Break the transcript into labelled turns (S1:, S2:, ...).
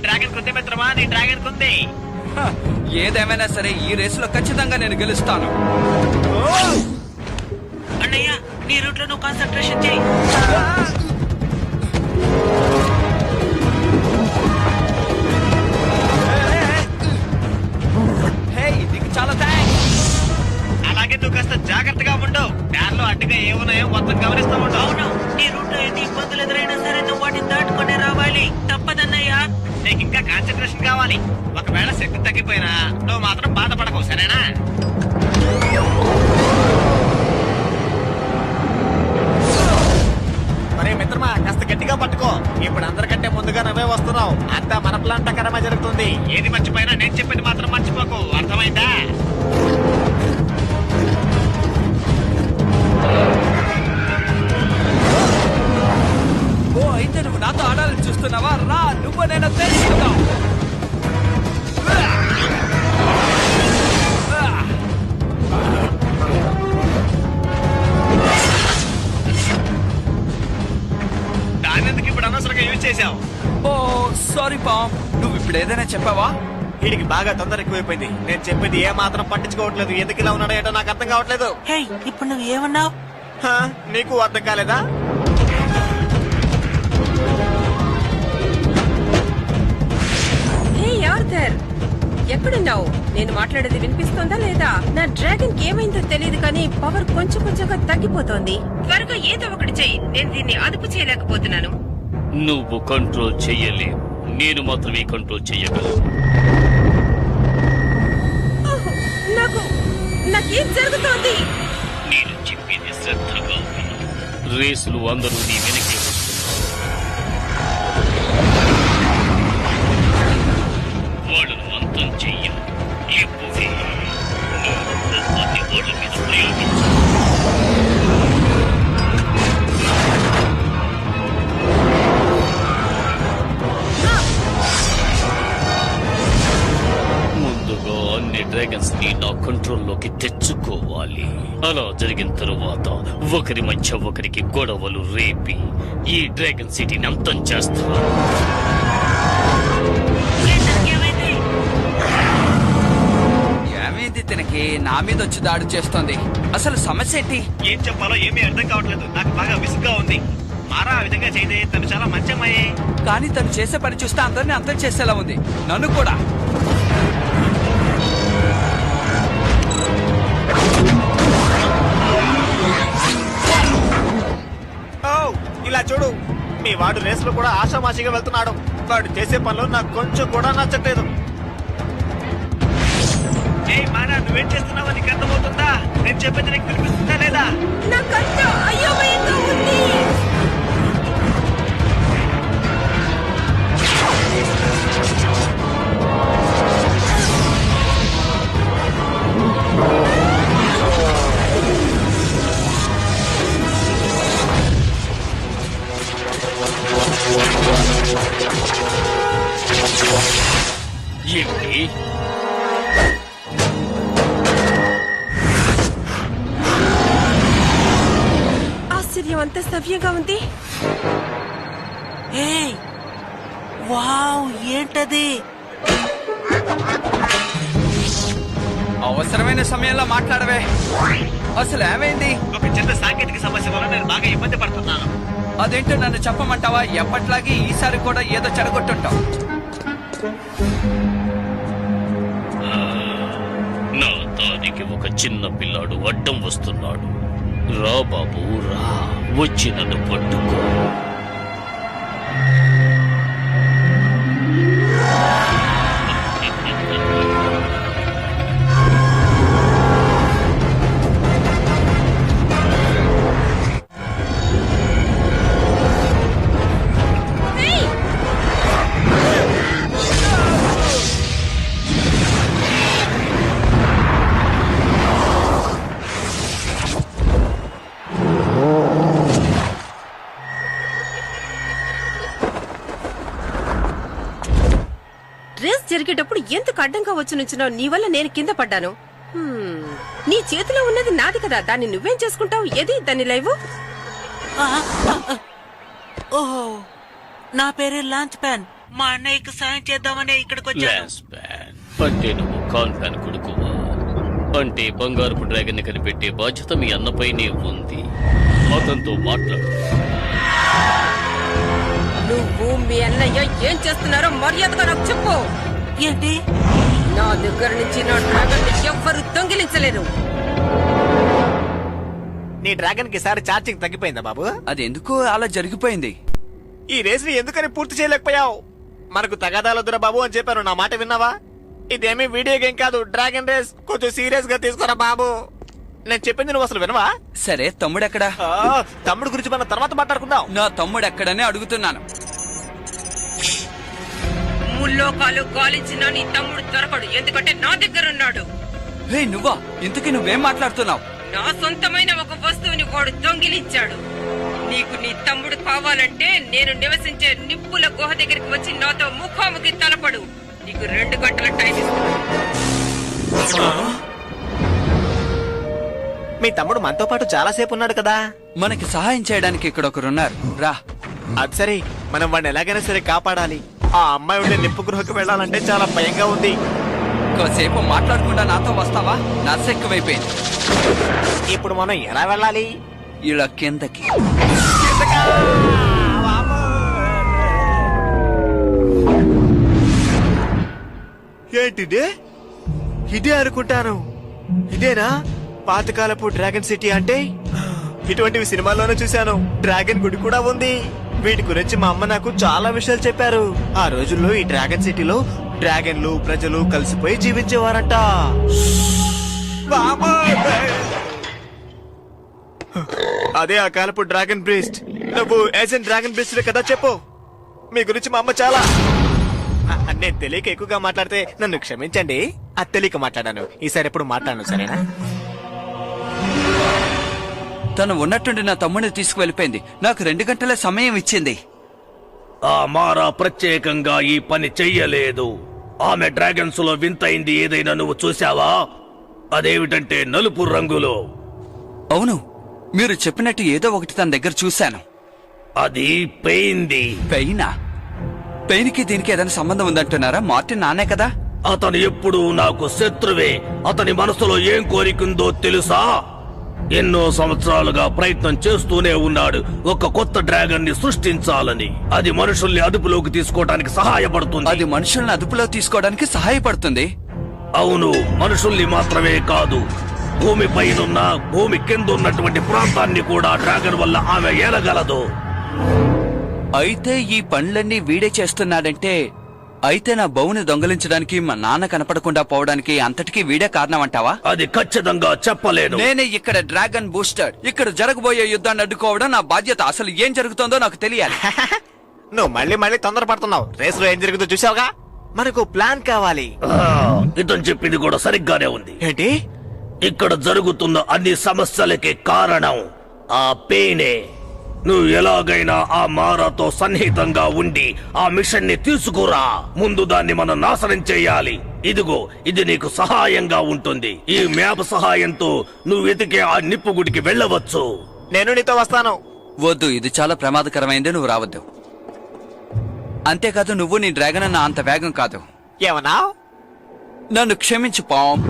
S1: Dragon కుంది మిత్రమా, నీ డ్రాగన్ కుంది.
S2: ఏదేమైనా సరే ఈ రేసులో ఖచ్చితంగా నేను గెలుస్తాను.
S1: అన్నయ్య, నీ రూట్ లో నువ్వు కాన్సన్ట్రేషన్ చేయి.
S2: చాలా థ్యాంక్స్.
S1: అలాగే నువ్వు కాస్త జాగ్రత్తగా ఉండు. దారిలో అడ్డుగా ఏమున్నాయో మొత్తం గమనిస్తూ ఉండు. అవును, నీ రూట్ లో ఎన్ని ఇబ్బందులు ఎదురైనా సరే నువ్వు వాటిని దాటుకునే రావాలి. తప్పదన్నయ్యా. నీకు ఇంకా కాన్సన్ట్రేషన్ కావాలి. ఒకవేళ శక్తి తగ్గిపోయినా నువ్వు మాత్రం బాధపడకు, సరేనా? మరే మిత్రమా, కాస్త గట్టిగా పట్టుకో. ఇప్పుడు అందరికంటే ముందుగా నువ్వే వస్తున్నావు. అంతా మన ప్లాన్ ప్రకారమే జరుగుతుంది. ఏది మర్చిపోయినా నేను చెప్పింది మాత్రం మర్చిపోకు, అర్థమైందా?
S2: ఓ అయితే నువ్వు నాతో ఆడాలని చూస్తున్నావా? రా, నువ్వు నేను తెలుసుకుందాం.
S1: దానెందుకు ఇప్పుడు అనవసరంగా యూజ్ చేశావు?
S2: ఓ సారీ పామ్, నువ్వు ఇప్పుడు ఏదైనా చెప్పావా?
S1: వీడికి బాగా తొందర ఎక్కువైపోయింది. నేను చెప్పేది ఏ మాత్రం పట్టించుకోవట్లేదు. ఎందుకు ఇలా ఉన్నాడో ఏంటో నాకు అర్థం కావట్లేదు.
S3: ఇప్పుడు నువ్వు ఏమన్నావు?
S1: నీకు అర్థం కాలేదా?
S4: హే ఆర్థర్, ఎక్కడున్నావు? నేను మాట్లాడేది వినిపిస్తోందా లేదా? నా డ్రాగన్ కి ఏమైందో తెలియదు కానీ పవర్ కొంచెం కొంచెంగా తగ్గిపోతోంది. త్వరగా ఏదో ఒకటి చెయ్యి. నేను దీన్ని అదుపు చేయలేకపోతున్నాను.
S5: నువ్వు కంట్రోల్ చెయ్యలేవు, నేను మాత్రమే కంట్రోల్ చెయ్యగలను.
S4: నాకేం జరుగుతోంది?
S5: నేను చెప్పేది శ్రద్ధగా విను. రేసులు అందరూ నీ వెనకే వస్తున్నారు. వాళ్ళను అంతం చెయ్యం. ఇప్పుడే నీ కోపాన్ని వాళ్ళ మీద ప్రయోగించు. ముందుగా అన్ని డ్రాగన్స్ ని నా కంట్రోల్లోకి తెచ్చుకోవాలి. అలా జరిగిన తరువాత ఒకరి మధ్య ఒకరికి గొడవలు రేపి ఈ డ్రాగన్ సిటీని అంతం చేస్తారు.
S2: ఏమైంది తినకి? నా మీద వచ్చి దాడి చేస్తోంది. అసలు సమస్య ఏంటి?
S1: ఏం చెప్పాలో ఏమీ అర్థం కావట్లేదు. నాకు బాగా విసుగ్గా ఉంది. మారా ఆ విధంగా చేయదే. తను చాలా మంచి అమ్మాయే.
S2: కానీ తను చేసే పని చూస్తే అందరినీ అంతం చేసేలా ఉంది, నన్ను కూడా.
S1: ఇలా చూడు, మీ వాడు రేసులో కూడా ఆషామాషిగా వెళ్తున్నాడు. వాడు చేసే పనులు నాకు కొంచెం కూడా నచ్చట్లేదు. మారా, నువ్వేం చేస్తున్నావో నీకు అర్థమవుతుందా? నేను చెప్పేది నీకు వినిపిస్తుందా లేదా?
S4: నాకంతా అయోమయంగా ఉంది.
S5: ఏమిటి?
S4: ఆశ్చర్యం, అంత సవ్యంగా ఉంది.
S3: వావ్, ఏంటది?
S2: అవసరమైన సమయంలో మాట్లాడవే. అసలు ఏమైంది?
S1: ఒక చిన్న సాంకేతిక సమస్య వల్ల నేను బాగా ఇబ్బంది పడుతున్నాను.
S2: అదేంటో నన్ను చెప్పమంటావా? ఎప్పట్లాగే ఈసారి కూడా ఏదో చెడగొట్టుంటావు.
S5: నా దానికి ఒక చిన్న పిల్లాడు అడ్డం వస్తున్నాడు. రా బాబు రా, వచ్చి నన్ను పట్టుకో.
S4: రేస్ జరిగేటప్పుడు ఎందుకు అడ్డంగా వచ్చి నుంచున్నావు? నీ వల్ల నేను కింద పడ్డాను. నీ చేతిలో ఉన్నది నాది కదా, దాన్ని నువ్వేం చేసుకుంటావు? ఏది దాన్ని లైవ్?
S3: ఓహో, నా పేరే లాంచ్ ప్యాన్. మా అన్నయ్యకు సాయం చేద్దామని ఇక్కడికి వచ్చాను.
S5: లాన్స్ మ్యాన్, అంటే నువ్వు ఖాన్ ఖాన్ కొడుకువా? అంటే బంగారపు డ్రాగన్ ని కనిపెట్టే బాధ్యత మీ అన్నపైనే ఉంది. అతనితో మాట్లాడు.
S4: నువ్వు మీ అన్నయ్య ఏం చేస్తున్నారో మర్యాదగా నాకు చెప్పు.
S3: ఏంటి?
S4: నా దగ్గర నుంచి నా డ్రాగన్ ని ఎవ్వరు దొంగిలించలేరు.
S1: నీ డ్రాగన్ కి సారి ఛార్జింగ్ తగ్గిపోయిందా బాబు?
S2: అది ఎందుకు అలా జరిగిపోయింది?
S1: ఈ రేస్ ని ఎందుకని పూర్తి చేయలేకపోయావు? మనకు తగాదాలొద్దురా బాబు అని చెప్పాను, నా మాట విన్నావా? ఇదేమీ వీడియో గేమ్ కాదు, డ్రాగన్ రేస్. కొంచెం సీరియస్ గా తీసుకోరా బాబు. నేను చెప్పింది నువ్వు అసలు వినవా?
S2: సరే, తమ్ముడెక్కడా?
S1: తమ్ముడు గురించి మనం తర్వాత మాట్లాడుకుందాం.
S2: నా తమ్ముడెక్కడనే అడుగుతున్నాను.
S4: ముల్లోకాలు గాలించిన నీ తమ్ముడు దొరకడు, ఎందుకంటే నా దగ్గర ఉన్నాడు.
S2: హే నువ్వా? ఇంతకీ నువ్వేం మాట్లాడుతున్నావు?
S4: నా సొంతమైన ఒక వస్తువుని వాడు దొంగిలించాడు. నీకు నీ తమ్ముడు కావాలంటే నేను నివసించే నిప్పుల గుహ దగ్గరికి వచ్చి నాతో ముఖాముఖి తలపడు. నీకు 2 గంటల టైం ఇస్తున్నాను.
S1: మీ తమ్ముడు మనతో పాటు చాలా సేపు ఉన్నాడు కదా.
S2: మనకి సహాయం చేయడానికి ఇక్కడ ఒకరున్నారు. రా.
S1: అది సరే, మనం వాడిని ఎలాగైనా సరే కాపాడాలి. ఆ అమ్మాయి ఉండే నిప్పు గృహకు వెళ్ళాలంటే చాలా భయంగా ఉంది.
S2: కాసేపు మాట్లాడకుండా నాతో వస్తావా? నర్స ఎక్కువైపోయింది.
S1: ఇప్పుడు మనం ఎలా వెళ్ళాలి?
S2: ఇలా కిందకి.
S1: ఏంటిదే? ఇదే అనుకుంటాను. ఇదేనా పాతకాలపు డ్రాగన్ సిటీ అంటే? ఇటువంటివి సినిమాల్లోనే చూశాను. డ్రాగన్ గుడి కూడా ఉంది. వీటి గురించి మా అమ్మ నాకు చాలా విషయాలు చెప్పారు. ఆ రోజుల్లో ఈ డ్రాగన్ సిటీలో డ్రాగన్లు ప్రజలు కలిసిపోయి జీవించేవారంట. అదే ఆ కాలపు డ్రాగన్ బ్రీస్ట్. నువ్వు ఏజెంట్ డ్రాగన్ బ్రీస్ట్ కదా? చెప్పు, మీ గురించి మా అమ్మ చాలా. నేను తెలియక ఎక్కువగా మాట్లాడితే నన్ను క్షమించండి. అది తెలియక మాట్లాడాను. ఈసారి ఎప్పుడు మాట్లాడను, సరేనా?
S2: తను ఉన్నట్టుండి నా తమ్ముడిని తీసుకువెళ్ళిపోయింది. నాకు 2 గంటల సమయం ఇచ్చింది.
S6: ఆ మారా ప్రత్యేకంగా ఈ పని చెయ్యలేదు. ఆమె డ్రాగన్స్ లో వింతైంది ఏదైనా నువ్వు చూసావా? అదేమిటంటే నలుపు రంగులో.
S2: అవును, మీరు చెప్పినట్టు ఏదో ఒకటి తన దగ్గర చూశాను.
S6: అది పెయింది.
S2: పెయినా? పెయిన్కి దీనికి ఏదైనా సంబంధం ఉందంటున్నారా? మార్టిన్ నానే కదా?
S6: అతను ఎప్పుడూ నాకు శత్రువే. అతని మనసులో ఏం కోరికుందో తెలుసా? ఎన్నో సంవత్సరాలుగా ప్రయత్నం చేస్తూనే ఉన్నాడు ఒక కొత్త డ్రాగన్ ని సృష్టించాలని. అది మనుషుల్ని అదుపులోకి తీసుకోవడానికి సహాయపడుతుంది.
S2: అది మనుషుల్ని అదుపులో తీసుకోవడానికి సహాయపడుతుంది.
S6: అవును, మనుషుల్ని మాత్రమే కాదు, భూమిపైనున్న భూమి కింద ఉన్నటువంటి ప్రాంతాన్ని కూడా డ్రాగన్ వల్ల ఆమె ఏలగలదు.
S2: అయితే ఈ పనులన్నీ వీడే చేస్తున్నాడంటే, అయితే నా బౌని దొంగలించడానికి మా నాన్న కనపడకుండా పోవడానికి అంతటికీ వీడే కారణం అంటావా?
S6: అది ఖచ్చితంగా చెప్పలేను.
S2: నేనే ఇక్కడ డ్రాగన్ బూస్టర్. ఇక్కడ జరగబోయే యుద్ధాన్ని అడ్డుకోవడం నా బాధ్యత. అసలు ఏం జరుగుతుందో నాకు తెలియాలి.
S1: నువ్వు మళ్ళీ మళ్ళీ తొందరపడుతున్నావు. రేసులో ఏం జరుగుతుందో చూసావుగా. మనకు ప్లాన్ కావాలి.
S6: ఇతను చెప్పింది కూడా సరిగ్గానే ఉంది.
S1: ఏంటి?
S6: ఇక్కడ జరుగుతున్న అన్ని సమస్యలకి కారణం ఆ పెయినే. నువ్వు ఎలాగైనా ఆ మారాతో సన్నిహితంగా ఉండి ఆ మిషన్ ని తీసుకురా. ముందు దాన్ని మనం నాశనం చేయాలి. ఇదిగో, ఇది నీకు సహాయంగా ఉంటుంది. ఈ మ్యాప్ సహాయంతో నువ్వు వెతికే ఆ నిప్పు గుడికి వెళ్ళవచ్చు.
S1: నేను నీతో వస్తాను.
S2: వద్దు, ఇది చాలా ప్రమాదకరమైంది. నువ్వు రావద్దు. అంతేకాదు, నువ్వు నీ డ్రాగన్ అన్న అంత వేగం కాదు.
S1: ఏమన్నా?
S2: నన్ను క్షమించు పామ్.